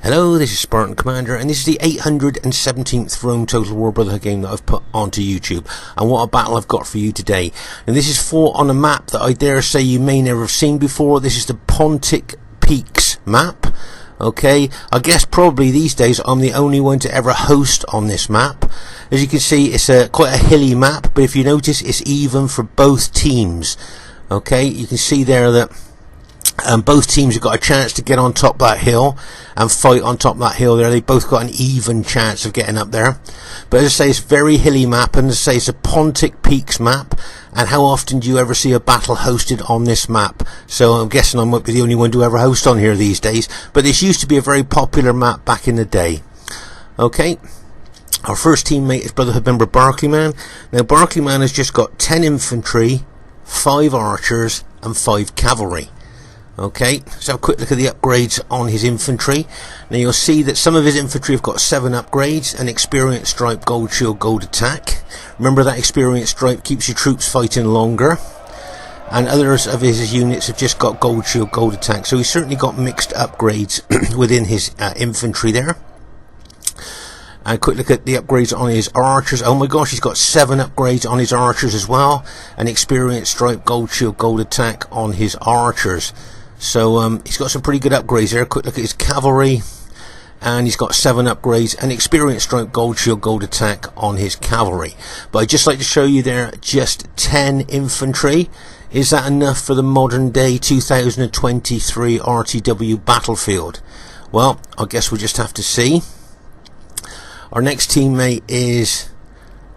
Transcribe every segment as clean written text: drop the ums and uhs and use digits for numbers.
Hello, this is Spartan Commander, and this is the 817th Rome Total War Brotherhood game that I've put onto YouTube. And what a battle I've got for you today. And this is fought on a map that I dare say you may never have seen before. This is the Pontic Peaks map. Okay, I guess probably these days I'm the only one to ever host on this map. As you can see, it's quite a hilly map, but if you notice, it's even for both teams. Okay, you can see there that both teams have got a chance to get on top of that hill and fight on top of that hill there. They both got an even chance of getting up there. But as I say, it's a very hilly map, and as I say, it's a Pontic Peaks map. And how often do you ever see a battle hosted on this map? So I'm guessing I might be the only one to ever host on here these days. But this used to be a very popular map back in the day. Okay, our first teammate is Brotherhood member Barclayman. Now Barclayman has just got 10 infantry, 5 archers and 5 cavalry. Okay, let's have a quick look at the upgrades on his infantry. Now you'll see that some of his infantry have got 7 upgrades: an experience stripe, gold shield, gold attack. Remember that experience stripe keeps your troops fighting longer. And others of his units have just got gold shield, gold attack. So he's certainly got mixed upgrades within his infantry there. And a quick look at the upgrades on his archers. Oh my gosh, he's got 7 upgrades on his archers as well. An experience stripe, gold shield, gold attack on his archers. So he's got some pretty good upgrades there. Quick look at his cavalry, and he's got 7 upgrades, and experience stripe, gold shield, gold attack on his cavalry. But I'd just like to show you there just 10 infantry. Is that enough for the modern day 2023 RTW battlefield? Well, I guess we'll just have to see. Our next teammate is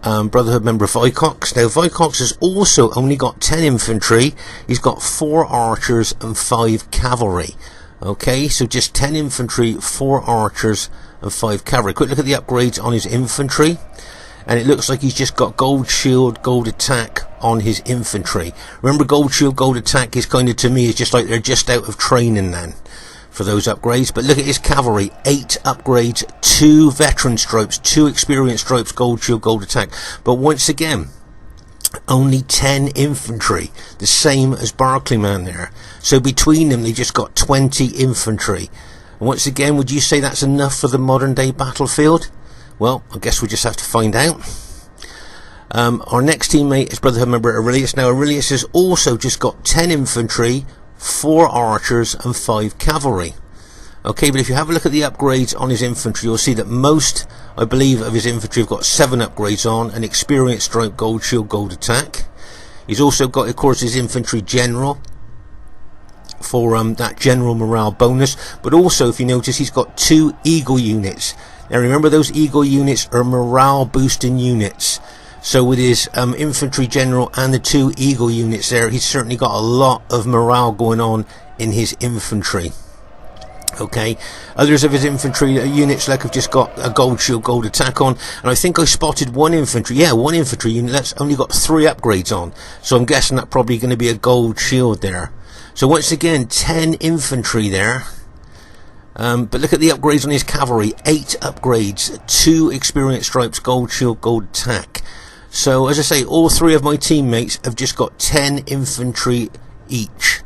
Brotherhood member Vicox. Now Vicox has also only got 10 infantry. He's got 4 archers and 5 cavalry. Okay, so just 10 infantry, 4 archers and 5 cavalry. Quick look at the upgrades on his infantry, and it looks like he's just got gold shield, gold attack on his infantry. Remember, gold shield, gold attack is kind of, to me, is just like they're just out of training then for those upgrades. But look at his cavalry, 8 upgrades, 2 veteran stripes, 2 experience stripes, gold shield, gold attack. But once again, only 10 infantry, the same as Barclayman there. So between them, they just got 20 infantry. And once again, would you say that's enough for the modern day battlefield? Well, I guess we just have to find out. Our next teammate is Brotherhood member Aurelius. Now Aurelius has also just got 10 infantry, 4 archers and 5 cavalry. Okay, but if you have a look at the upgrades on his infantry, you'll see that most, I believe, of his infantry have got 7 upgrades on: an experience stripe, gold shield, gold attack. He's also got, of course, his infantry general for that general morale bonus. But also, if you notice, he's got 2 eagle units. Now remember, those eagle units are morale boosting units. So with his infantry general and the 2 eagle units there, he's certainly got a lot of morale going on in his infantry. Okay, others of his infantry units like have just got a gold shield, gold attack on, and I think I spotted one infantry unit that's only got 3 upgrades on. So I'm guessing that's probably going to be a gold shield there. So once again, 10 infantry there. But look at the upgrades on his cavalry, 8 upgrades, 2 experience stripes, gold shield, gold attack. So as I say, all 3 of my teammates have just got 10 infantry each.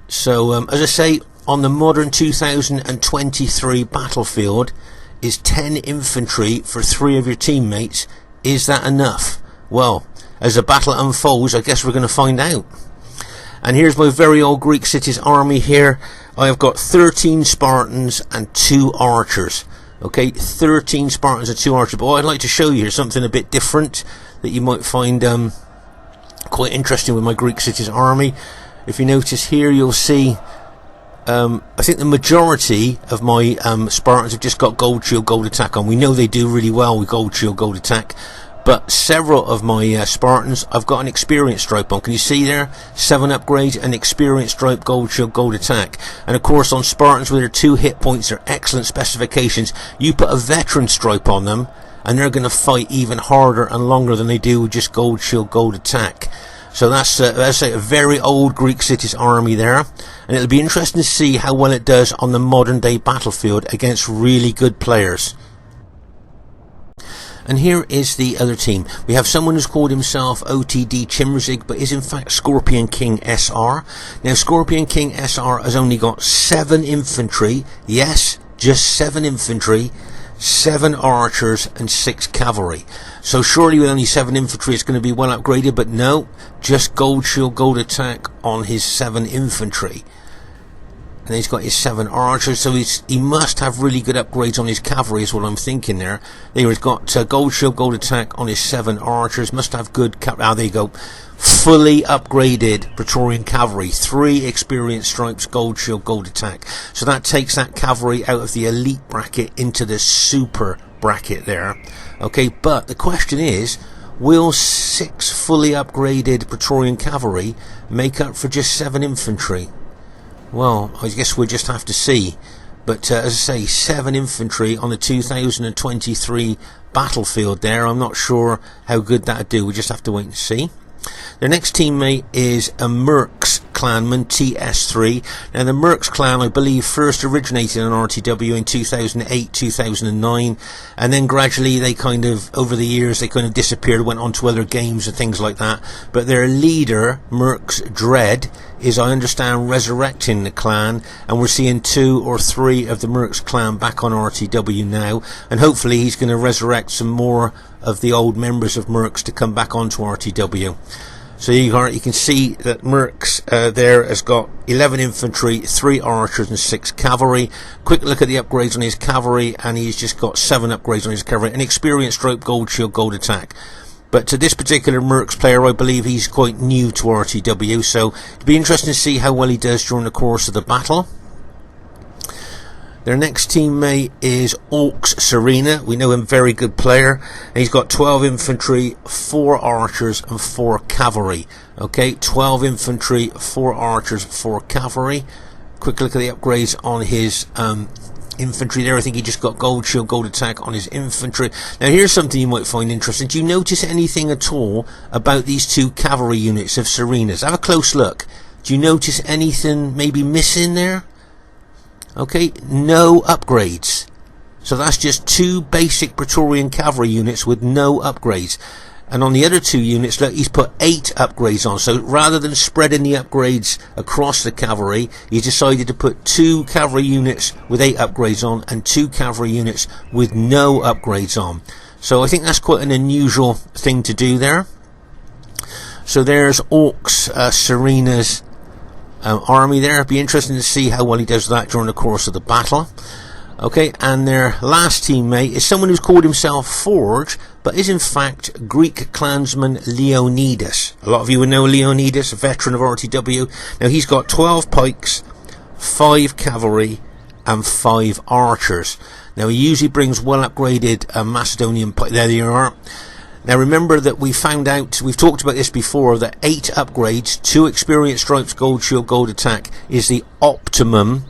So as I say, on the modern 2023 battlefield, is 10 infantry for 3 of your teammates, is that enough? Well, as the battle unfolds, I guess we're going to find out. And here's my very old Greek cities army here. I have got 13 Spartans and 2 archers. Okay, 13 Spartans and 2 archers. But what I'd like to show you here is something a bit different that you might find quite interesting with my Greek cities army. If you notice here, you'll see I think the majority of my Spartans have just got gold shield, gold attack on. We know they do really well with gold shield, gold attack. But several of my Spartans, I've got an experience stripe on. Can you see there? 7 upgrades, an experience stripe, gold shield, gold attack. And of course on Spartans with their 2 hit points, they're excellent specifications. You put a veteran stripe on them, and they're going to fight even harder and longer than they do with just gold shield, gold attack. So that's a very old Greek cities army there, and it'll be interesting to see how well it does on the modern day battlefield against really good players. And here is the other team. We have someone who's called himself OTD Chimmerzig, but is in fact Scorpion King SR. Now Scorpion King SR has only got 7 infantry. Yes, just 7 infantry, 7 archers and 6 cavalry. So surely with only 7 infantry it's going to be well upgraded, but no, just gold shield, gold attack on his 7 infantry. And he's got his 7 archers, so he must have really good upgrades on his cavalry is what I'm thinking there. There he's got gold shield, gold attack on his 7 archers, must have good there you go. Fully upgraded Praetorian cavalry, 3 experienced stripes, gold shield, gold attack. So that takes that cavalry out of the elite bracket into the super bracket there. Okay, but the question is, will 6 fully upgraded Praetorian cavalry make up for just 7 infantry? Well, I guess we'll just have to see. But as I say, 7 infantry on the 2023 battlefield there. I'm not sure how good that'd do. We'll just have to wait and see. Their next teammate is a Mercs clanman, TS3. Now the Mercs clan, I believe, first originated in RTW in 2008, 2009, and then gradually they kind of, over the years, they kind of disappeared, went on to other games and things like that. But their leader, Mercs Dread, is, I understand, resurrecting the clan, and we're seeing 2 or 3 of the Mercs clan back on RTW now, and hopefully he's going to resurrect some more of the old members of Mercs to come back onto RTW. So you can see that Mercs there has got 11 infantry, 3 archers and 6 cavalry. Quick look at the upgrades on his cavalry, and he's just got 7 upgrades on his cavalry. An experienced stroke, gold shield, gold attack. But to this particular Mercs player, I believe he's quite new to RTW, so it'll be interesting to see how well he does during the course of the battle. Their next teammate is Surena. We know him, very good player. And he's got 12 infantry, 4 archers and 4 cavalry. Okay, 12 infantry, 4 archers, 4 cavalry. Quick look at the upgrades on his infantry there. I think he just got gold shield, gold attack on his infantry. Now here's something you might find interesting. Do you notice anything at all about these 2 cavalry units of Surena's? Have a close look. Do you notice anything maybe missing there? Okay, no upgrades. So that's just 2 basic Praetorian cavalry units with no upgrades. And on the other 2 units, look, he's put 8 upgrades on. So rather than spreading the upgrades across the cavalry, he's decided to put 2 cavalry units with 8 upgrades on and 2 cavalry units with no upgrades on. So I think that's quite an unusual thing to do there. So there's Surena's army there. It'd be interesting to see how well he does that during the course of the battle. Okay, and their last teammate is someone who's called himself Forge, but is in fact Greek clansman Leonidas. A lot of you would know Leonidas, a veteran of RTW. Now he's got 12 pikes, 5 cavalry and 5 archers. Now he usually brings well upgraded Macedonian pikes. There they are. Now remember that we found out, we've talked about this before, that 8 upgrades, 2 experienced stripes, gold shield, gold attack is the optimum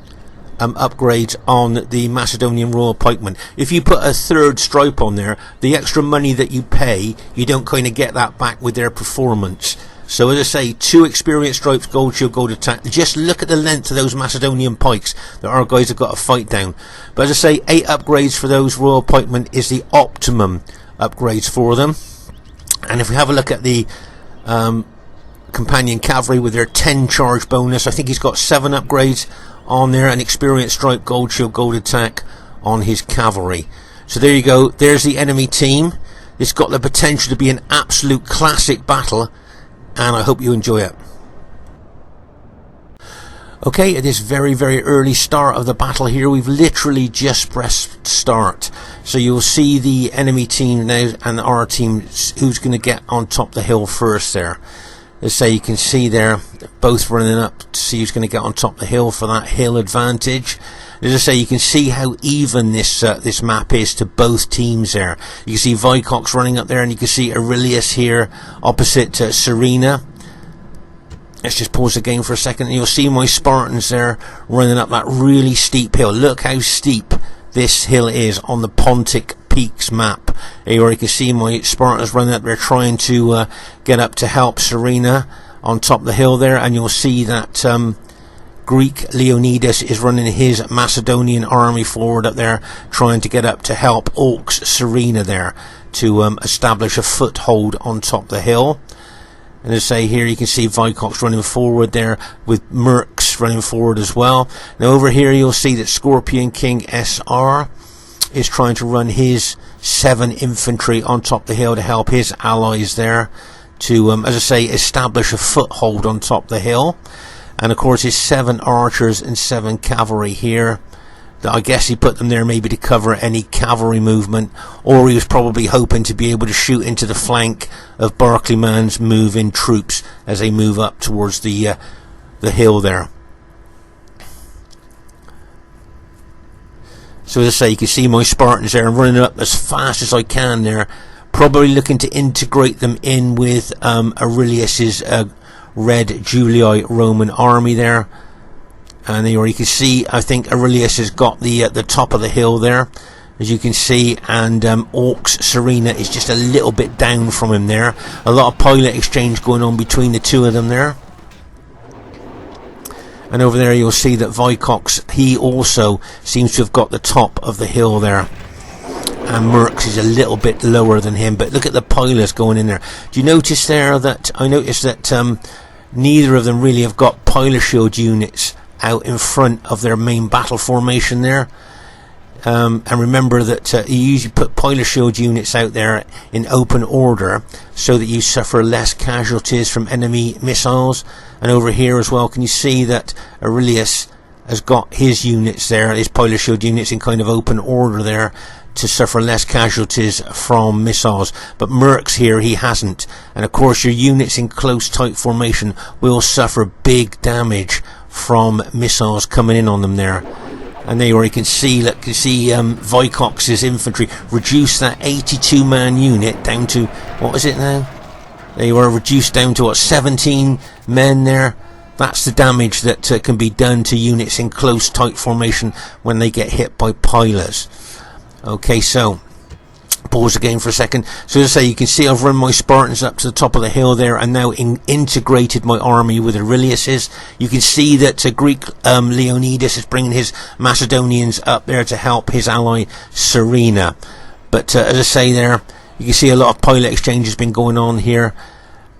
upgrades on the Macedonian Royal Pikeman. If you put a 3rd stripe on there, the extra money that you pay, you don't kind of get that back with their performance. So as I say, 2 experienced stripes, gold shield, gold attack. Just look at the length of those Macedonian pikes that our guys have got to fight down. But as I say, 8 upgrades for those Royal Pikemen is the optimum upgrades for them. And if we have a look at the companion cavalry with their 10 charge bonus, I think he's got 7 upgrades on there, an experienced stripe, gold shield, gold attack on his cavalry. So there you go, there's the enemy team. It's got the potential to be an absolute classic battle, and I hope you enjoy it. Okay, at this very, very early start of the battle here, we've literally just pressed start. So you'll see the enemy team now and our team, who's going to get on top of the hill first there. As I say, you can see there, both running up to see who's going to get on top of the hill for that hill advantage. As I say, you can see how even this map is to both teams there. You can see Vicox running up there, and you can see Aurelius here opposite Surena. Let's just pause the game for a second, and you'll see my Spartans there running up that really steep hill. Look how steep this hill is on the Pontic Peaks map. Here you can see my Spartans running up there trying to get up to help Surena on top of the hill there, and you'll see that Greek Leonidas is running his Macedonian army forward up there trying to get up to help Surena there to establish a foothold on top of the hill. And as I say, here you can see Vicox running forward there with Mercs Aurelius running forward as well. Now over here you'll see that Scorpion King SR is trying to run his 7 infantry on top the hill to help his allies there to, as I say, establish a foothold on top the hill. And of course his 7 archers and 7 cavalry here, that I guess he put them there maybe to cover any cavalry movement, or he was probably hoping to be able to shoot into the flank of Barclayman's move-in troops as they move up towards the hill there. So as I say, you can see my Spartans there. I'm running up as fast as I can there, probably looking to integrate them in with Aurelius's Red Julii Roman army there. And there you can see, I think Aurelius has got the top of the hill there, as you can see, and Orcs Surena is just a little bit down from him there. A lot of pilot exchange going on between the two of them there. And over there you'll see that Vicox, he also seems to have got the top of the hill there. And Mercs is a little bit lower than him, but look at the pilots going in there. Do you notice there that, I noticed that neither of them really have got pilot shield units out in front of their main battle formation there. And remember that you usually put pilot shield units out there in open order so that you suffer less casualties from enemy missiles. And over here as well, can you see that Aurelius has got his units there, his pilot shield units, in kind of open order there to suffer less casualties from missiles. But Mercs here, he hasn't. And of course your units in close tight formation will suffer big damage from missiles coming in on them there. And there you can see, look, you see Vicox's infantry reduce that 82-man unit down to, what is it now? They were reduced down to, what, 17 men there. That's the damage that can be done to units in close tight formation when they get hit by pilots. Okay, so pause again for a second. So as I say, you can see I've run my Spartans up to the top of the hill there and now integrated my army with Aurelius's. You can see that Greek Leonidas is bringing his Macedonians up there to help his ally Surena. But as I say there, you can see a lot of pilot exchange has been going on here,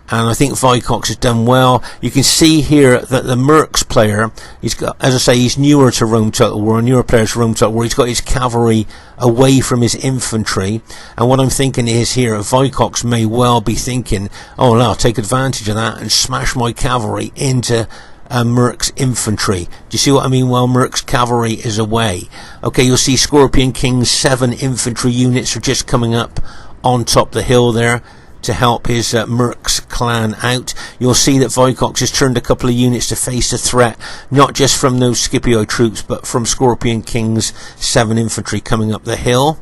and I think Vicox has done well. You can see here that the Mercs player, he's got, as I say, he's newer to Rome Total War, newer players to Rome Total War. He's got his cavalry away from his infantry, and what I'm thinking is here, Vicox may well be thinking, oh no, I'll take advantage of that and smash my cavalry into Mercs infantry. Do you see what I mean? Well, Mercs cavalry is away. Okay, you'll see Scorpion King's 7 infantry units are just coming up on top the hill there to help his Mercs clan out. You'll see that Vicox has turned a couple of units to face the threat, not just from those Scipio troops, but from Scorpion King's 7 infantry coming up the hill.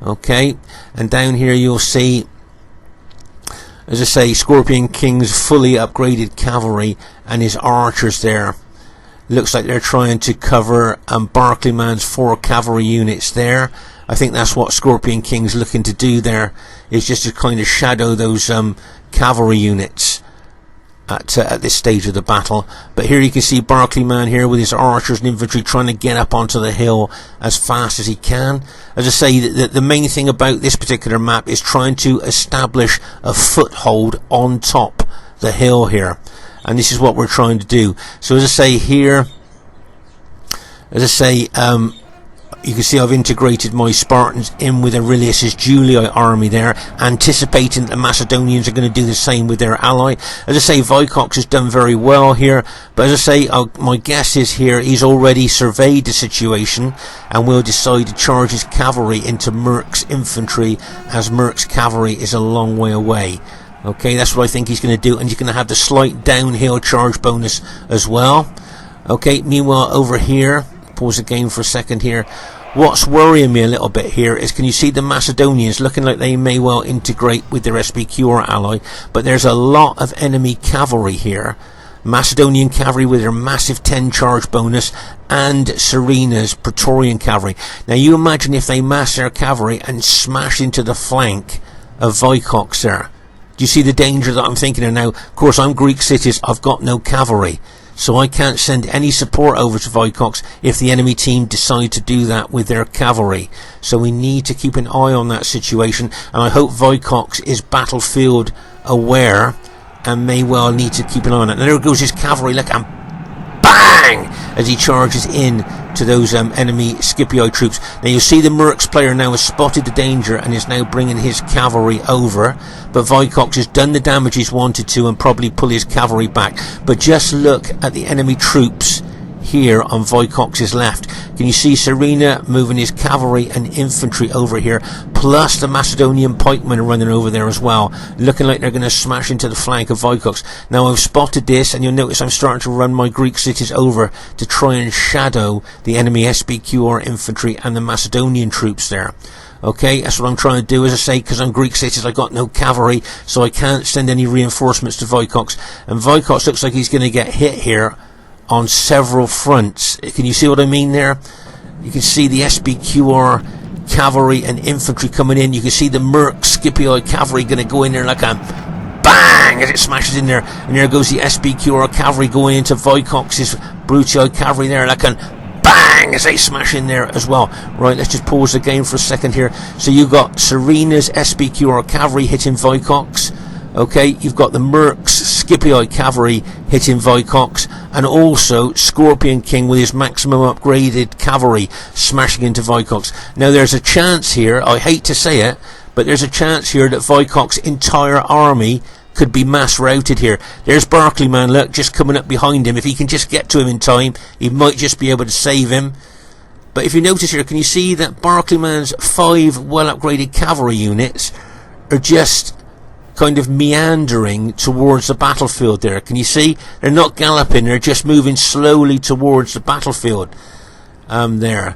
Okay, and down here you'll see, as I say, Scorpion King's fully upgraded cavalry and his archers there. Looks like they're trying to cover Barclayman's 4 cavalry units there. I think that's what Scorpion King's looking to do there, is just to kind of shadow those cavalry units at this stage of the battle. But here you can see Barclayman here with his archers and infantry trying to get up onto the hill as fast as he can. As I say, the main thing about this particular map is trying to establish a foothold on top the hill here. And this is what we're trying to do. So as I say here, as I say, you can see I've integrated my Spartans in with Aurelius's Julii army there, anticipating that the Macedonians are going to do the same with their ally. As I say, Vicox has done very well here, but as I say, my guess is here he's already surveyed the situation and will decide to charge his cavalry into Mercs infantry, as Mercs cavalry is a long way away. Okay, that's what I think he's going to do, and you're going to have the slight downhill charge bonus as well. Okay, meanwhile over here, pause the game for a second here. What's worrying me a little bit here is, can you see the Macedonians looking like they may well integrate with their SPQR ally, but there's a lot of enemy cavalry here. Macedonian cavalry with their massive 10 charge bonus and Surena's Praetorian cavalry. Now you imagine if they mass their cavalry and smash into the flank of Vicox there. Do you see the danger that I'm thinking of now? Of course, I'm Greek cities, I've got no cavalry, so I can't send any support over to Vicox if the enemy team decide to do that with their cavalry. So we need to keep an eye on that situation, and I hope Vicox is battlefield aware and may well need to keep an eye on it. And there goes his cavalry, look, and BAM! bang, as he charges in to those enemy Scipii troops. Now you'll see the Mercs player now has spotted the danger and is now bringing his cavalry over, but Vicox has done the damage he's wanted to and probably pull his cavalry back. But just look at the enemy troops here on Vicox's left. Can you see Surena moving his cavalry and infantry over here, plus the Macedonian pikemen are running over there as well, looking like they're going to smash into the flank of Vicox. Now I've spotted this, and you'll notice I'm starting to run my Greek cities over to try and shadow the enemy SPQR infantry and the Macedonian troops there. Okay, that's what I'm trying to do, as I say, because on Greek cities I got no cavalry, so I can't send any reinforcements to Vicox, and Vicox looks like he's going to get hit here on several fronts. Can you see what I mean there? You can see the SPQR cavalry and infantry coming in. You can see the Mercs Scipii cavalry going to go in there like a bang as it smashes in there, and there goes the SPQR cavalry going into Vicox's Brutii cavalry there like a bang as they smash in there as well. Right, let's just pause the game for a second here. So you've got Surena's SPQR cavalry hitting Vicox. Okay, you've got the Mercs Scipii cavalry hitting Vicox, and also Scorpion King with his maximum upgraded cavalry smashing into Vicox. Now there's a chance here, I hate to say it, but there's a chance here that Vicox's entire army could be mass routed here. There's Barclayman, look, just coming up behind him. If he can just get to him in time, he might just be able to save him. But if you notice here, can you see that Barclayman's 5 well upgraded cavalry units are just kind of meandering towards the battlefield there? Can you see? They're not galloping, they're just moving slowly towards the battlefield there.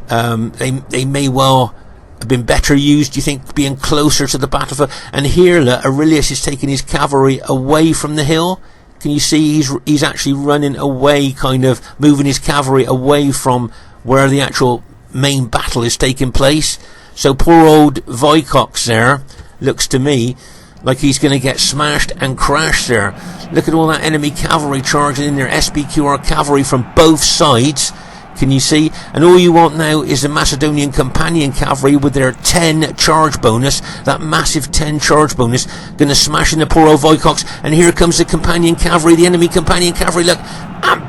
They may well have been better used, do you think, being closer to the battlefield? And here, look, Aurelius is taking his cavalry away from the hill. Can you see he's actually running away, kind of moving his cavalry away from where the actual main battle is taking place? So poor old Vicox there looks to me like he's going to get smashed and crashed there. Look at all that enemy cavalry charging in there, SPQR cavalry from both sides. Can you see? And all you want now is the Macedonian companion cavalry with their 10 charge bonus, that massive 10 charge bonus, going to smash in the poor old Vicox. And here comes the companion cavalry, the enemy companion cavalry, look, and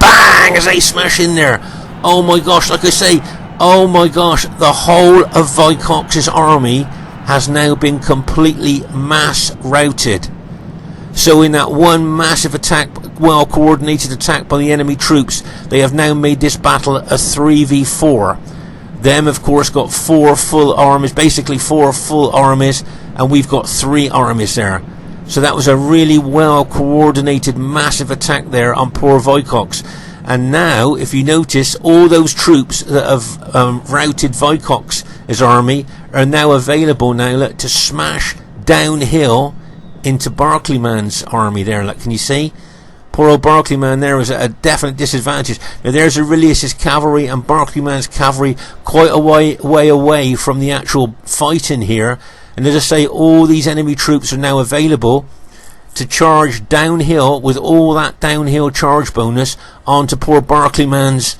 bang as they smash in there. Oh my gosh, like I say, oh my gosh, the whole of Vicox's army has now been completely mass routed. So in that one massive attack, well coordinated attack by the enemy troops, they have now made this battle a 3v4. Them of course got 4 full armies, basically 4 full armies, and we've got 3 armies there. So that was a really well coordinated massive attack there on poor Vicox. And now, if you notice, all those troops that have routed Vicox's army are now available now to smash downhill into Barclayman's army there. Like, can you see? Poor old Barclayman there was at a definite disadvantage. Now there's Aurelius's cavalry and Barclayman's cavalry quite a way away from the actual fighting here. And as I say, all these enemy troops are now available to charge downhill with all that downhill charge bonus onto poor Barclayman's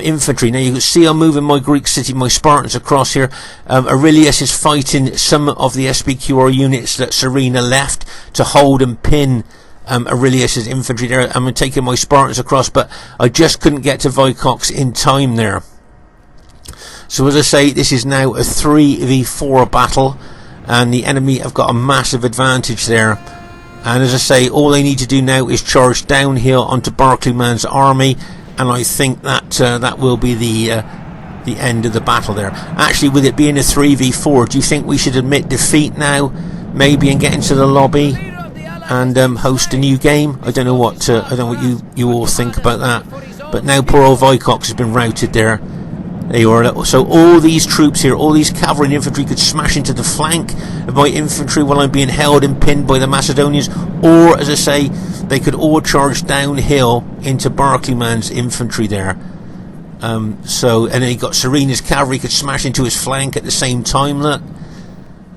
infantry. Now you can see I'm moving my Greek city, my Spartans across here. Aurelius is fighting some of the SPQR units that Surena left to hold and pin Aurelius's infantry there. I'm taking my Spartans across, but I just couldn't get to Vicox in time there. So as I say, this is now a 3v4 battle, and the enemy have got a massive advantage there. And as I say, all they need to do now is charge downhill onto Barclayman's army, and I think that that will be the end of the battle there. Actually, with it being a 3v4, do you think we should admit defeat now, maybe, and get into the lobby and host a new game? I don't know what you all think about that. But now poor old Vicox has been routed there. There you are. So all these troops here, all these cavalry and infantry could smash into the flank of my infantry while I'm being held and pinned by the Macedonians, or as I say, they could all charge downhill into Barclayman's infantry there. And then he got Surena's cavalry could smash into his flank at the same time. Look.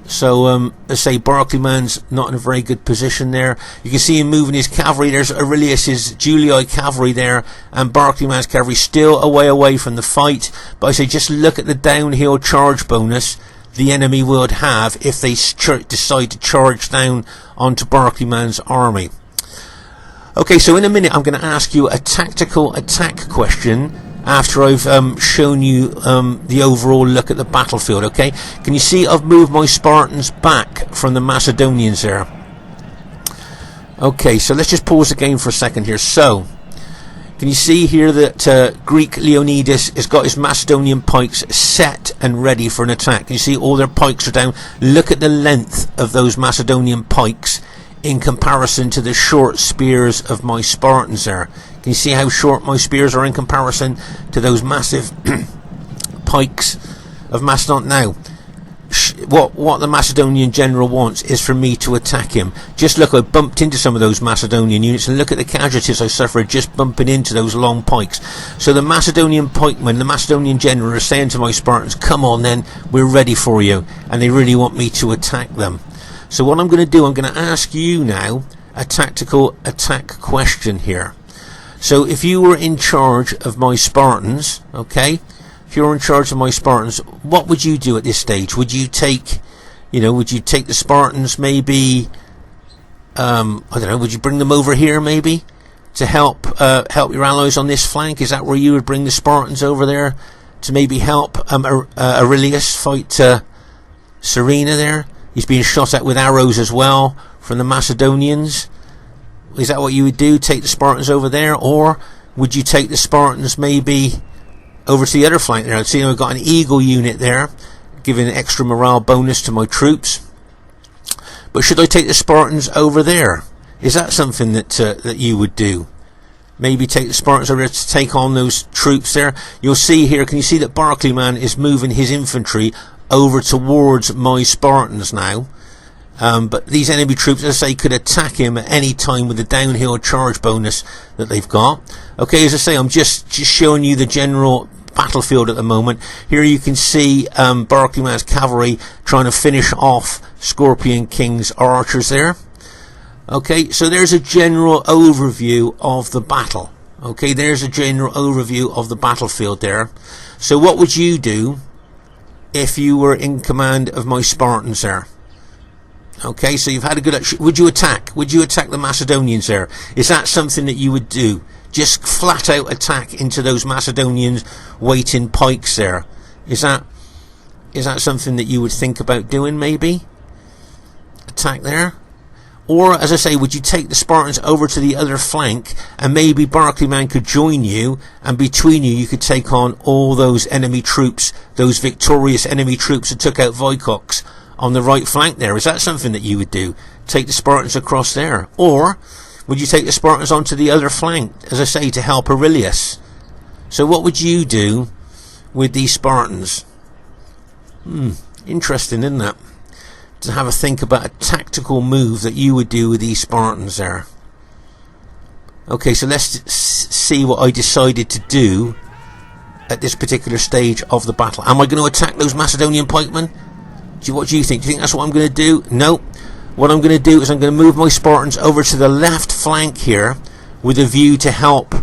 So let's say Barclayman's not in a very good position there. You can see him moving his cavalry. There's Aurelius's Julii cavalry there, and Barclayman's cavalry still away from the fight. But I say just look at the downhill charge bonus the enemy would have if they decide to charge down onto Barclayman's army. Okay, so in a minute I'm going to ask you a tactical attack question after I've shown you the overall look at the battlefield, okay? Can you see I've moved my Spartans back from the Macedonians there? Okay, so let's just pause the game for a second here. So, can you see here that Greek Leonidas has got his Macedonian pikes set and ready for an attack? Can you see all their pikes are down? Look at the length of those Macedonian pikes in comparison to the short spears of my Spartans there. Can you see how short my spears are in comparison to those massive pikes of Macedon? Now, what the Macedonian general wants is for me to attack him. Just look, I bumped into some of those Macedonian units, and look at the casualties I suffered just bumping into those long pikes. So the Macedonian pikemen, the Macedonian general, are saying to my Spartans, come on then, we're ready for you, and they really want me to attack them. So what I'm going to do, I'm going to ask you now a tactical attack question here. So if you were in charge of my Spartans, okay, if you're in charge of my Spartans, what would you do at this stage? Would you take, would you take the Spartans maybe, I don't know, would you bring them over here maybe to help your allies on this flank? Is that where you would bring the Spartans over there to maybe help Aurelius fight Surena there? He's being shot at with arrows as well from the Macedonians. Is that what you would do? Take the Spartans over there? Or would you take the Spartans maybe over to the other flank there? See, I've got an eagle unit there, giving an extra morale bonus to my troops. But should I take the Spartans over there? Is that something that you would do? Maybe take the Spartans over there to take on those troops there. You'll see here, can you see that Barclayman is moving his infantry over towards my Spartans now? But these enemy troops, as I say, could attack him at any time with the downhill charge bonus that they've got. Okay, as I say, I'm just showing you the general battlefield at the moment. Here you can see Barclayman's cavalry trying to finish off Scorpion King's archers there. Okay, so there's a general overview of the battle. Okay, there's a general overview of the battlefield there. So what would you do if you were in command of my Spartans there? Okay, so you've had a good... Would you attack? Would you attack the Macedonians there? Is that something that you would do? Just flat out attack into those Macedonians waiting pikes there? Is that something that you would think about doing maybe? Attack there? Or, as I say, would you take the Spartans over to the other flank and maybe Barclayman could join you, and between you could take on all those enemy troops, those victorious enemy troops that took out Vicox on the right flank there? Is that something that you would do? Take the Spartans across there? Or would you take the Spartans onto the other flank, as I say, to help Aurelius? So what would you do with these Spartans? Interesting, isn't it? To have a think about a tactical move that you would do with these Spartans there. Okay, so let's see what I decided to do at this particular stage of the battle. Am I going to attack those Macedonian pikemen? What do you think? Do you think that's what I'm going to do? No. What I'm going to do is I'm going to move my Spartans over to the left flank here with a view to help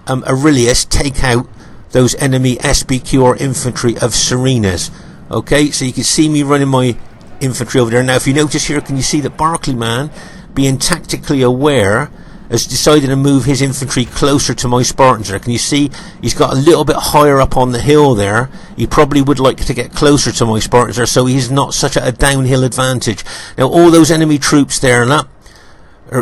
Aurelius take out those enemy SPQR infantry of Surena's. Okay, so you can see me running my infantry over there. Now, if you notice here, can you see that Barclayman, being tactically aware, has decided to move his infantry closer to my Spartans there? Can you see he's got a little bit higher up on the hill there? He probably would like to get closer to my Spartans there, so he's not such a downhill advantage. Now, all those enemy troops there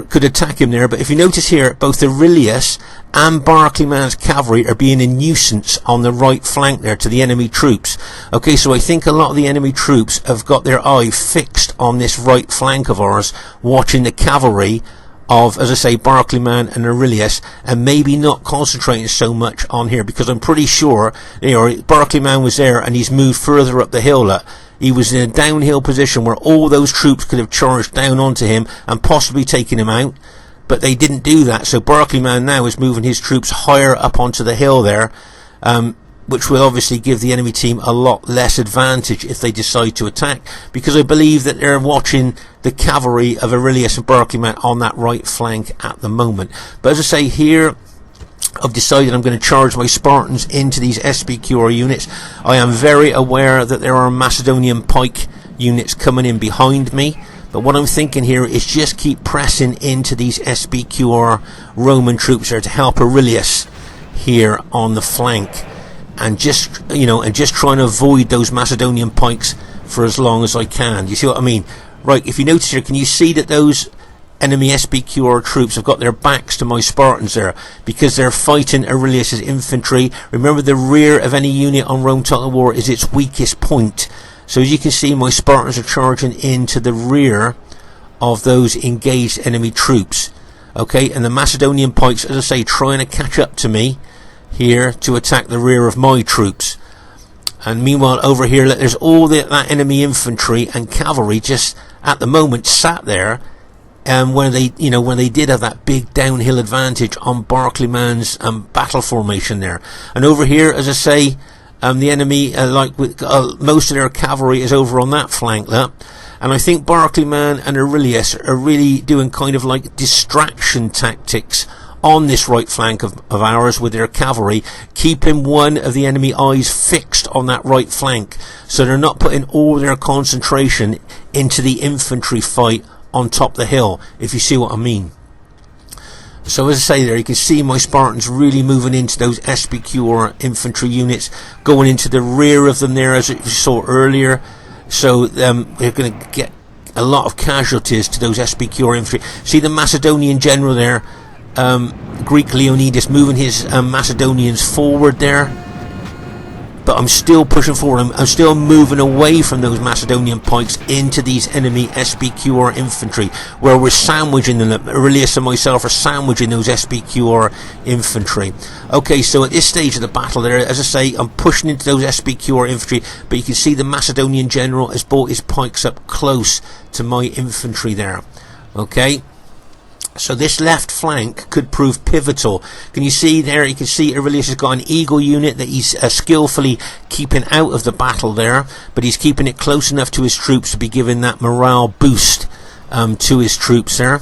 could attack him there, but if you notice here, both Aurelius and Barclayman's cavalry are being a nuisance on the right flank there to the enemy troops. Okay, so I think a lot of the enemy troops have got their eye fixed on this right flank of ours, watching the cavalry of, as I say, Barclayman and Aurelius, and maybe not concentrating so much on here, because I'm pretty sure, Barclayman was there and he's moved further up the hill. He was in a downhill position where all those troops could have charged down onto him and possibly taken him out, but they didn't do that. So Barclayman now is moving his troops higher up onto the hill there, which will obviously give the enemy team a lot less advantage if they decide to attack, because I believe that they're watching the cavalry of Aurelius and Barclayman on that right flank at the moment. But as I say here, I've decided I'm going to charge my Spartans into these SPQR units. I am very aware that there are Macedonian pike units coming in behind me, But what I'm thinking here is just keep pressing into these SPQR Roman troops there to help Aurelius here on the flank, and just, you know, and just trying to avoid those Macedonian pikes for as long as I can. You see what I mean? Right, if you notice here, can you see that those enemy SPQR troops have got their backs to my Spartans there, because they're fighting Aurelius's infantry. Remember, the rear of any unit on Rome Total War is its weakest point. So as you can see, my Spartans are charging into the rear of those engaged enemy troops. Okay, and the Macedonian pikes, as I say, trying to catch up to me here to attack the rear of my troops. And meanwhile, over here, there's all that enemy infantry and cavalry just at the moment sat there, when they did have that big downhill advantage on Barclayman's battle formation there. And over here, as I say, the enemy, most of their cavalry is over on that flank there. And I think Barclayman and Aurelius are really doing kind of like distraction tactics on this right flank of ours with their cavalry, keeping one of the enemy eyes fixed on that right flank, so they're not putting all their concentration into the infantry fight on top of the hill, if you see what I mean. So as I say there, you can see my Spartans really moving into those SPQR infantry units, going into the rear of them there, as you saw earlier. So we're going to get a lot of casualties to those SPQR infantry. See the Macedonian general there, Greek Leonidas, moving his Macedonians forward there. But I'm still pushing forward. I'm still moving away from those Macedonian pikes into these enemy SPQR infantry, where we're sandwiching them. Aurelius and myself are sandwiching those SPQR infantry. Okay, so at this stage of the battle there, as I say, I'm pushing into those SPQR infantry, but you can see the Macedonian general has brought his pikes up close to my infantry there. Okay. So this left flank could prove pivotal. Can you see there? You can see Aurelius has got an eagle unit that he's skillfully keeping out of the battle there, but he's keeping it close enough to his troops to be giving that morale boost to his troops there.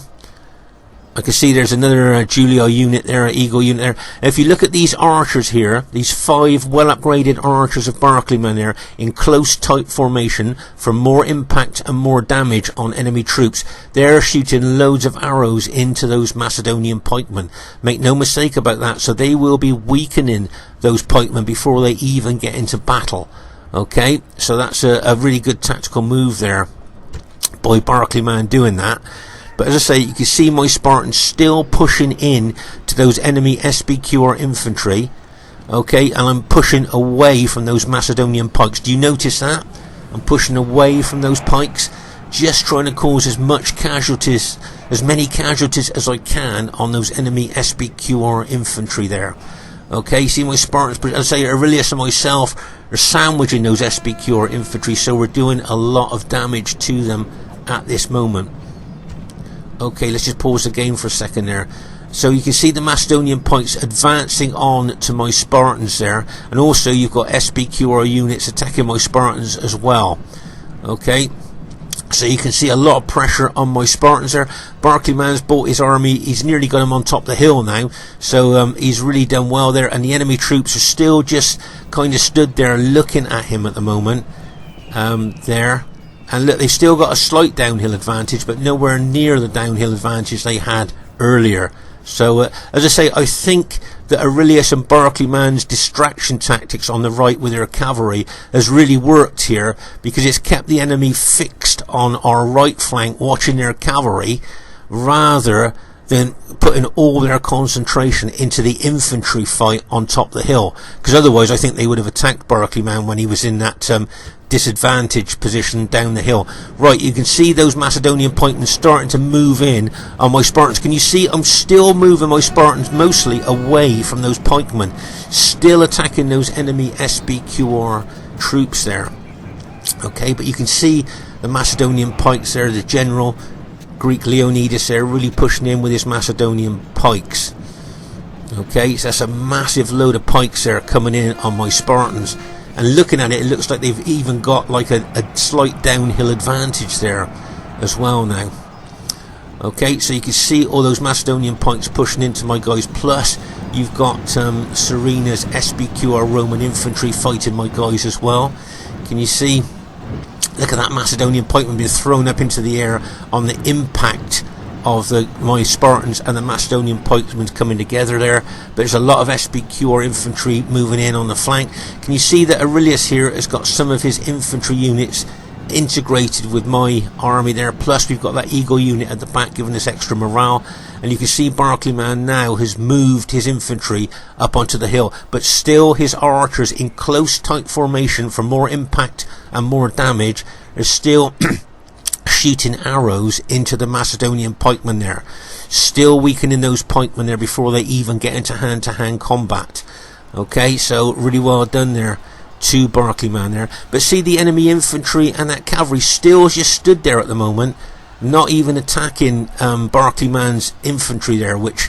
I can see there's another Julia unit there, eagle unit there. And if you look at these archers here, these 5 well upgraded archers of Barclayman there, in close tight formation for more impact and more damage on enemy troops, they're shooting loads of arrows into those Macedonian pikemen. Make no mistake about that. So they will be weakening those pikemen before they even get into battle. Okay, so that's a really good tactical move there by Barclayman doing that. But as I say, you can see my Spartans still pushing in to those enemy SPQR infantry. Okay, and I'm pushing away from those Macedonian pikes. Do you notice that? I'm pushing away from those pikes, just trying to cause as many casualties as I can on those enemy SPQR infantry there. Okay, see my Spartans, as I say, Aurelius and myself are sandwiching those SPQR infantry, so we're doing a lot of damage to them at this moment. Okay, let's just pause the game for a second there. So you can see the Macedonian pikes advancing on to my Spartans there, and also you've got SPQR units attacking my Spartans as well. Okay, so you can see a lot of pressure on my Spartans there. Barclayman's brought his army, he's nearly got him on top of the hill now, so he's really done well there, and the enemy troops are still just kind of stood there looking at him at the moment there. And look, they've still got a slight downhill advantage, but nowhere near the downhill advantage they had earlier. So, as I say, I think that Aurelius and Barclayman's distraction tactics on the right with their cavalry has really worked here, because it's kept the enemy fixed on our right flank, watching their cavalry, rather than putting all their concentration into the infantry fight on top of the hill. Because otherwise I think they would have attacked Barclayman when he was in that disadvantaged position down the hill. Right, you can see those Macedonian pikemen starting to move in on my Spartans. Can you see I'm still moving my Spartans mostly away from those pikemen, still attacking those enemy SPQR troops there. Okay, but you can see the Macedonian pikes there, the general Greek Leonidas there, really pushing in with his Macedonian pikes. Okay, so that's a massive load of pikes there coming in on my Spartans. And looking at it, it looks like they've even got like a slight downhill advantage there as well now. Okay, so you can see all those Macedonian pikes pushing into my guys. Plus, you've got Surena's SPQR Roman infantry fighting my guys as well. Can you see Look at that Macedonian pikeman being thrown up into the air on the impact of my Spartans and the Macedonian pikemen coming together there. But there's a lot of SPQR infantry moving in on the flank. Can you see that Aurelius here has got some of his infantry units integrated with my army there, plus we've got that eagle unit at the back giving us extra morale, and you can see Barclayman now has moved his infantry up onto the hill, but still his archers in close tight formation for more impact and more damage are still shooting arrows into the Macedonian pikemen there, still weakening those pikemen there before they even get into hand-to-hand combat. Okay, so really well done there to Barclayman there. But see, the enemy infantry and that cavalry still just stood there at the moment, not even attacking Barclayman's infantry there, which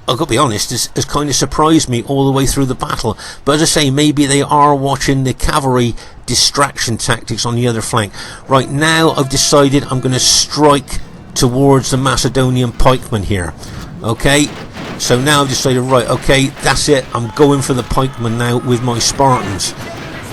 I've got to be honest has kind of surprised me all the way through the battle. But as I say, maybe they are watching the cavalry distraction tactics on the other flank. Right now I've decided I'm going to strike towards the Macedonian pikemen here. Okay, so now I've decided, right, okay, that's it, I'm going for the pikemen now with my Spartans.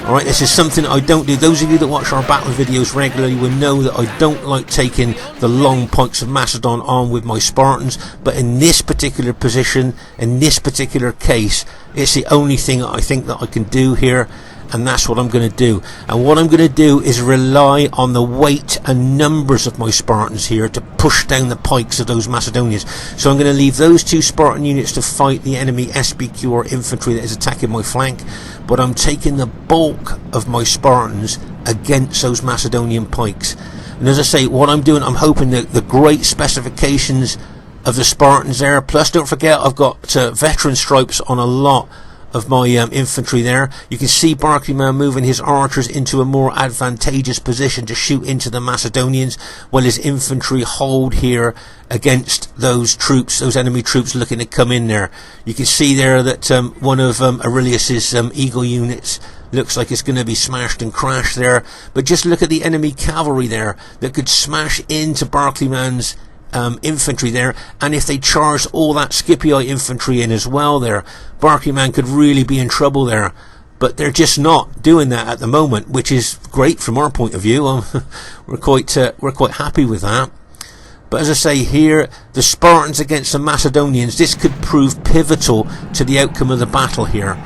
Alright, this is something I don't do. Those of you that watch our battle videos regularly will know that I don't like taking the long pikes of Macedon on with my Spartans, but in this particular position, in this particular case, it's the only thing I think that I can do here, and that's what I'm going to do. And what I'm going to do is rely on the weight and numbers of my Spartans here to push down the pikes of those Macedonians. So I'm going to leave those two Spartan units to fight the enemy SPQR infantry that is attacking my flank, but I'm taking the bulk of my Spartans against those Macedonian pikes. And as I say, what I'm doing, I'm hoping that the great specifications of the Spartans there, plus don't forget I've got veteran stripes on a lot of my infantry there. You can see Barclayman moving his archers into a more advantageous position to shoot into the Macedonians, while his infantry hold here against those troops, those enemy troops looking to come in there. You can see there that one of Aurelius's eagle units looks like it's going to be smashed and crashed there, but just look at the enemy cavalry there that could smash into Barclayman's infantry there, and if they charged all that Scipii infantry in as well there, Barclayman could really be in trouble there. But they're just not doing that at the moment, which is great from our point of view. We're quite happy with that. But as I say here, the Spartans against the Macedonians, this could prove pivotal to the outcome of the battle here.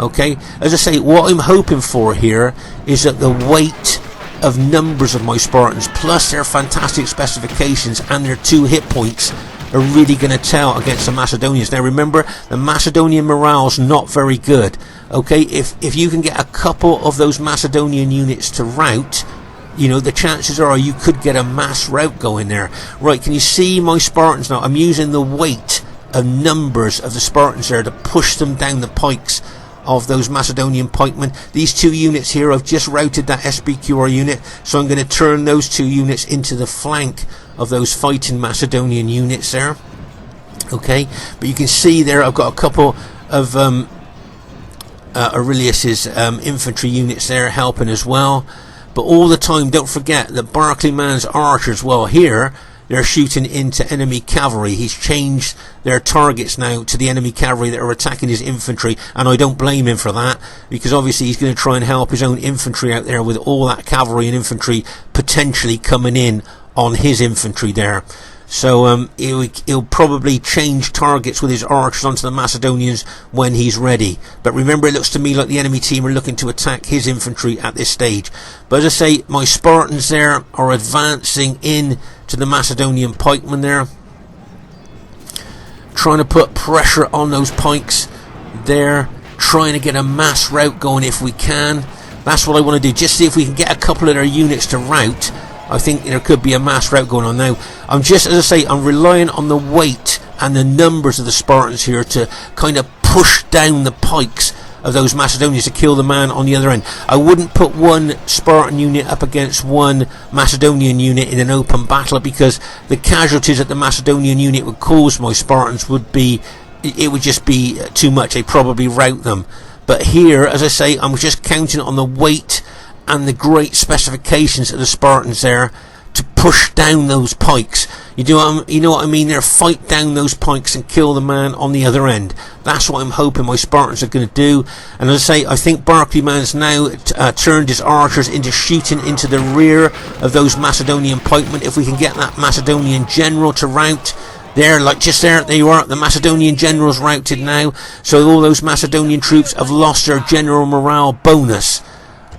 Okay, as I say, what I'm hoping for here is that the weight of numbers of my Spartans plus their fantastic specifications and their 2 hit points are really going to tell against the Macedonians. Now remember, the Macedonian morale's not very good. Okay, if you can get a couple of those Macedonian units to rout, you know, the chances are you could get a mass rout going there. Right, can you see my Spartans now? I'm using the weight of numbers of the Spartans there to push them down the pikes of those Macedonian pikemen. These 2 units here, I've just routed that SPQR unit, so I'm going to turn those 2 units into the flank of those fighting Macedonian units there. Okay, but you can see there I've got a couple of Aurelius's infantry units there helping as well. But all the time, don't forget that Barclayman's archers, well, here they're shooting into enemy cavalry. He's changed their targets now to the enemy cavalry that are attacking his infantry, and I don't blame him for that, because obviously he's going to try and help his own infantry out there with all that cavalry and infantry potentially coming in on his infantry there. So he'll probably change targets with his archers onto the Macedonians when he's ready. But remember, it looks to me like the enemy team are looking to attack his infantry at this stage. But as I say, my Spartans there are advancing in to the Macedonian pikemen there, trying to put pressure on those pikes there, trying to get a mass rout going if we can. That's what I want to do, just see if we can get a couple of their units to rout. I think there could be a mass rout going on now. I'm just, as I say, I'm relying on the weight and the numbers of the Spartans here to kind of push down the pikes of those Macedonians to kill the man on the other end. I wouldn't put one Spartan unit up against one Macedonian unit in an open battle, because the casualties that the Macedonian unit would cause my Spartans would be, it would just be too much. They'd probably rout them. But here, as I say, I'm just counting on the weight and the great specifications of the Spartans there to push down those pikes. You know what I mean? They're fight down those pikes and kill the man on the other end. That's what I'm hoping my Spartans are going to do. And as I say, I think Barclayman's now turned his archers into shooting into the rear of those Macedonian pikemen. If we can get that Macedonian general to rout. There, like just there you are, the Macedonian general's routed now. So all those Macedonian troops have lost their general morale bonus.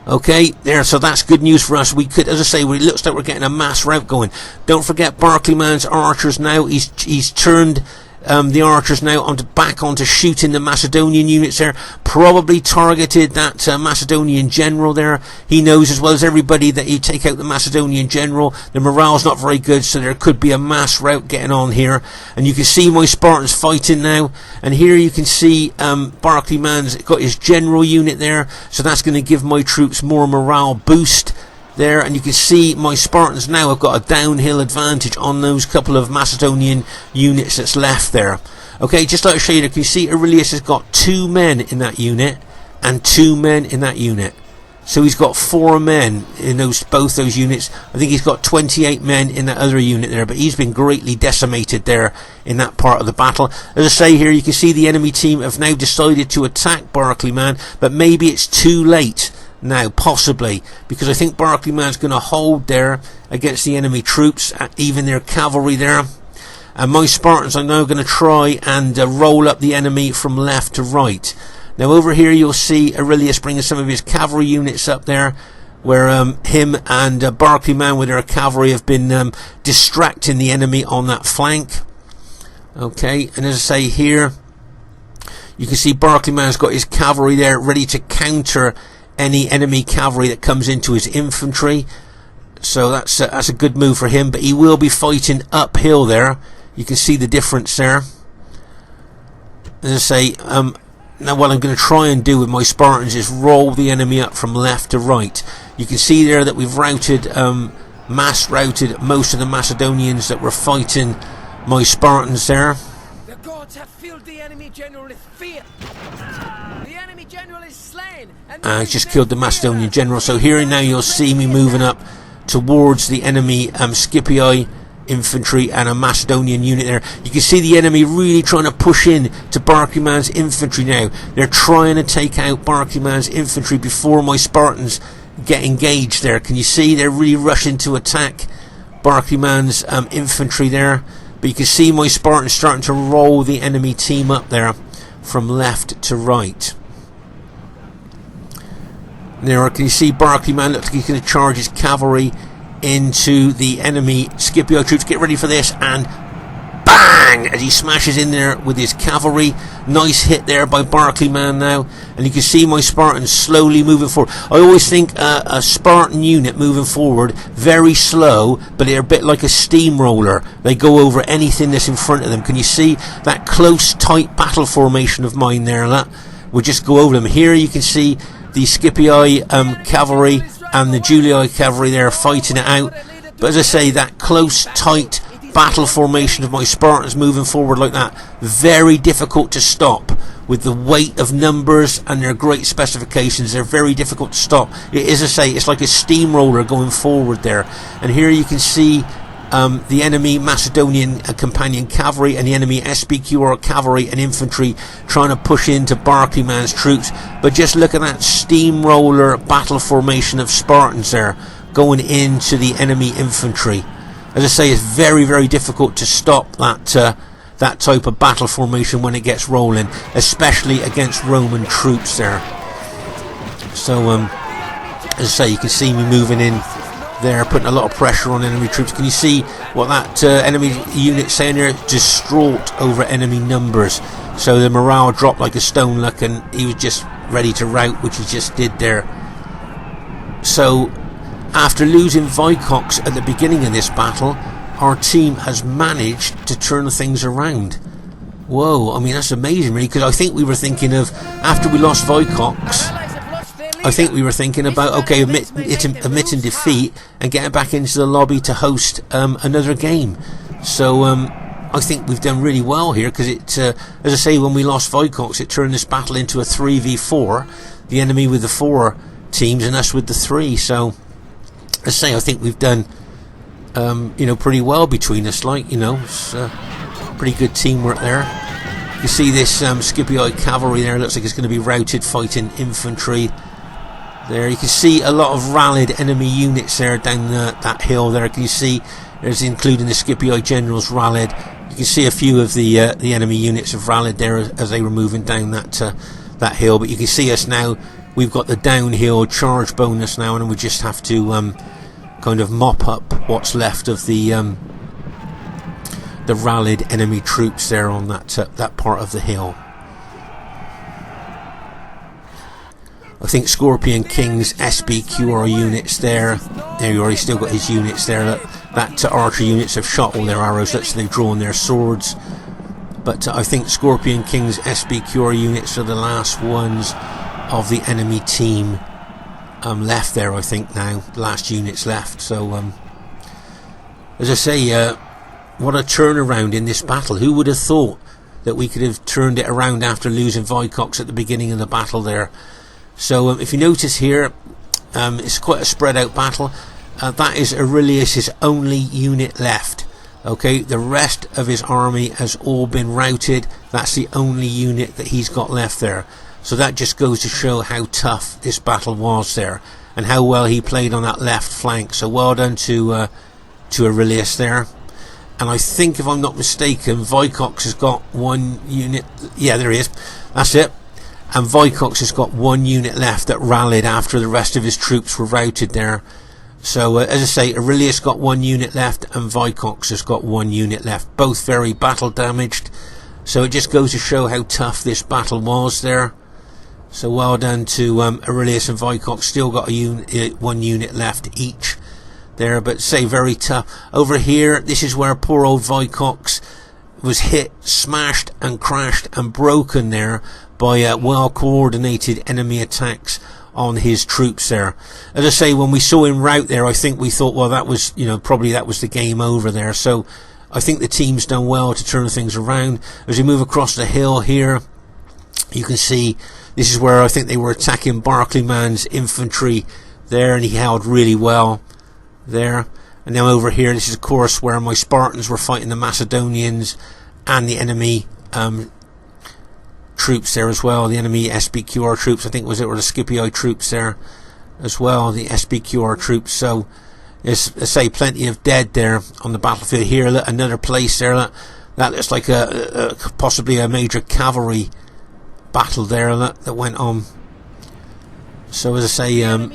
Okay, there, so that's good news for us. We could, as I say, it looks like we're getting a mass rout going. Don't forget Barclayman's archers now. He's turned the archers now back onto shooting the Macedonian units there. Probably targeted that Macedonian general there. He knows as well as everybody that you take out the Macedonian general, the morale's not very good, so there could be a mass rout getting on here. And you can see my Spartans fighting now. And here you can see Barclayman's got his general unit there, so that's going to give my troops more morale boost there. And you can see my Spartans now have got a downhill advantage on those couple of Macedonian units that's left there. Okay, just like I showed you, can you see Aurelius has got 2 men in that unit and 2 men in that unit. So he's got 4 men in both those units. I think he's got 28 men in that other unit there, but he's been greatly decimated there in that part of the battle. As I say here, you can see the enemy team have now decided to attack Barclayman, but maybe it's too late now, possibly, because I think Barclayman's going to hold there against the enemy troops, even their cavalry there. And my Spartans are now going to try and roll up the enemy from left to right. Now over here you'll see Aurelius bringing some of his cavalry units up there, where him and Barclayman with their cavalry have been distracting the enemy on that flank. Okay, and as I say here, you can see Barclayman's got his cavalry there ready to counter any enemy cavalry that comes into his infantry. So that's a good move for him, but he will be fighting uphill there. You can see the difference there. As I say, now what I'm going to try and do with my Spartans is roll the enemy up from left to right. You can see there that we've routed, mass routed most of the Macedonians that were fighting my Spartans there. The gods have filled the enemy general with fear. The enemy general is slain. I just killed the Macedonian general. So here now you'll see me moving up towards the enemy Scipii infantry and a Macedonian unit there. You can see the enemy really trying to push in to Barclayman's infantry now. They're trying to take out Barclayman's infantry before my Spartans get engaged there. Can you see they're really rushing to attack Barclayman's infantry there? But you can see my Spartans starting to roll the enemy team up there from left to right. There, can you see Barclayman looks like he's going to charge his cavalry into the enemy Scipio troops. Get ready for this, and bang, as he smashes in there with his cavalry. Nice hit there by Barclayman now, and you can see my Spartans slowly moving forward. I always think a Spartan unit moving forward very slow, but they're a bit like a steamroller. They go over anything that's in front of them. Can you see that close tight battle formation of mine there? That will just go over them. Here you can see the Scipii cavalry and the Julii cavalry there fighting it out. But as I say, that close tight battle formation of my Spartans moving forward like that, very difficult to stop. With the weight of numbers and their great specifications, they're very difficult to stop. It is, as I say, it's like a steamroller going forward there. And here you can see the enemy Macedonian companion cavalry and the enemy SPQR cavalry and infantry trying to push into Barclayman's troops. But just look at that steamroller battle formation of Spartans there going into the enemy infantry. As I say, it's very, very difficult to stop that type of battle formation when it gets rolling, especially against Roman troops there. So as I say, you can see me moving in there, putting a lot of pressure on enemy troops. Can you see what that enemy unit saying there? Distraught over enemy numbers. So the morale dropped like a stone, look, and he was just ready to rout, which he just did there. So after losing Vicox at the beginning of this battle, our team has managed to turn things around. Whoa, I mean, that's amazing really, because I think we were thinking of, after we lost Vicox, I think we were thinking about, okay, admitting defeat and getting back into the lobby to host another game. So I think we've done really well here, because it, as I say, when we lost Vicox, it turned this battle into a 3v4, the enemy with the 4 teams and us with the 3. So as I say, I think we've done you know, pretty well between us. Like, you know, it's pretty good teamwork there. You see this Scipii cavalry there. Looks like it's going to be routed fighting infantry. There, you can see a lot of rallied enemy units there down that hill there. Can you see? There's including the Scipii generals rallied. You can see a few of the enemy units have rallied there as they were moving down that hill. But you can see us now. We've got the downhill charge bonus now, and we just have to kind of mop up what's left of the rallied enemy troops there on that part of the hill. I think Scorpion King's SBQR units there. There you are. He's still got his units there. That archer units have shot all their arrows. That's they've drawn their swords. But I think Scorpion King's SBQR units are the last ones of the enemy team left there. I think now the last units left. So as I say, what a turnaround in this battle. Who would have thought that we could have turned it around after losing Vicox at the beginning of the battle there? So if you notice here, it's quite a spread out battle. That is Aurelius' only unit left. Okay, the rest of his army has all been routed. That's the only unit that he's got left there. So that just goes to show how tough this battle was there, and how well he played on that left flank. So well done to Aurelius there. And I think, if I'm not mistaken, Vicox has got one unit. Yeah, there he is. That's it. And Vicox has got one unit left that rallied after the rest of his troops were routed there. So as I say, Aurelius got one unit left and Vicox has got one unit left. Both very battle damaged. So it just goes to show how tough this battle was there. So well done to Aurelius and Vicox. Still got one unit left each there, but say very tough. Over here, this is where poor old Vicox was hit, smashed and crashed and broken there by well coordinated enemy attacks on his troops there. As I say, when we saw him rout there, I think we thought, well, that was, you know, probably that was the game over there. So I think the team's done well to turn things around. As we move across the hill here, you can see this is where I think they were attacking Barclayman's infantry there, and he held really well there. And now over here, this is of course where my Spartans were fighting the Macedonians and the enemy troops there as well. The enemy SBQR troops, I think was it, or the Scipii troops there as well, the SBQR troops. So there's, let's say, plenty of dead there on the battlefield here. Another place there that looks like possibly a major cavalry battle there that went on. So as I say,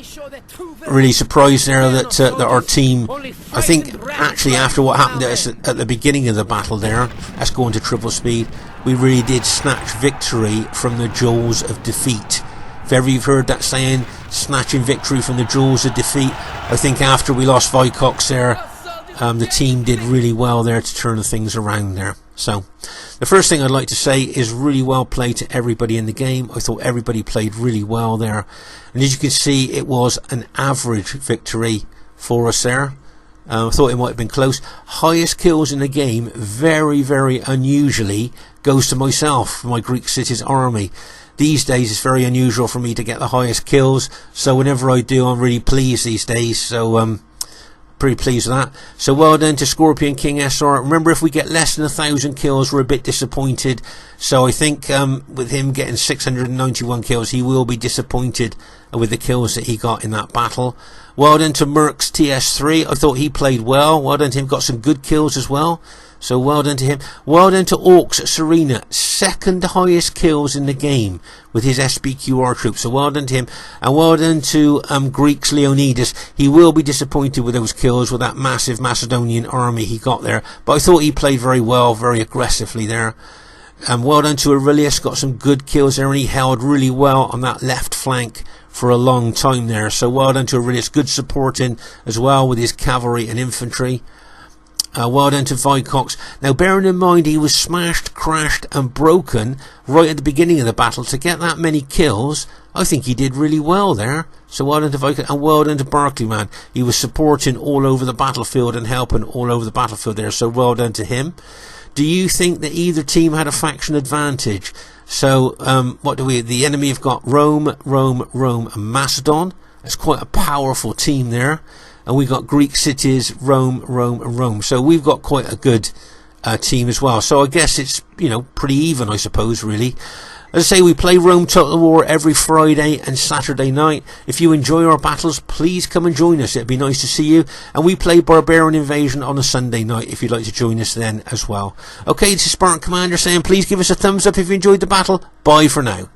really surprised there that our team, I think actually after what happened to us at the beginning of the battle there, let's go into triple speed, we really did snatch victory from the jaws of defeat. If ever you've heard that saying, snatching victory from the jaws of defeat, I think after we lost Vicox there, the team did really well there to turn things around there. So the first thing I'd like to say is really well played to everybody in the game. I thought everybody played really well there, and as you can see, it was an average victory for us there. I thought it might have been close. Highest kills in the game, very, very unusually, goes to myself, my Greek cities army. These days it's very unusual for me to get the highest kills, so whenever I do, I'm really pleased these days. So pretty pleased with that. So well done to Scorpion King SR. Remember, if we get less than 1,000 kills, we're a bit disappointed. So I think with him getting 691 kills, he will be disappointed with the kills that he got in that battle. Well done to Mercs TS3. I thought he played well. Well done to him. Got some good kills as well. So well done to him. Well done to Orcs Surena. Second highest kills in the game with his SBQR troops. So well done to him. And well done to Greeks Leonidas. He will be disappointed with those kills with that massive Macedonian army he got there. But I thought he played very well, very aggressively there. And well done to Aurelius. Got some good kills there, and he held really well on that left flank for a long time there. So well done to Aurelius. Good supporting as well with his cavalry and infantry. Well done to Vicox. Now bearing in mind he was smashed, crashed and broken right at the beginning of the battle, to get that many kills, I think he did really well there. So well done to Vicox, and well done to Barclayman. He was supporting all over the battlefield and helping all over the battlefield there, so well done to him. Do you think that either team had a faction advantage? So what do we, the enemy have got Rome, and Macedon. That's quite a powerful team there. and we got Greek cities, Rome, Rome, and Rome. So we've got quite a good team as well. So I guess it's, you know, pretty even, I suppose, really. As I say, we play Rome Total War every Friday and Saturday night. If you enjoy our battles, please come and join us. It'd be nice to see you. And we play Barbarian Invasion on a Sunday night if you'd like to join us then as well. Okay, this is Spartan Commander saying please give us a thumbs up if you enjoyed the battle. Bye for now.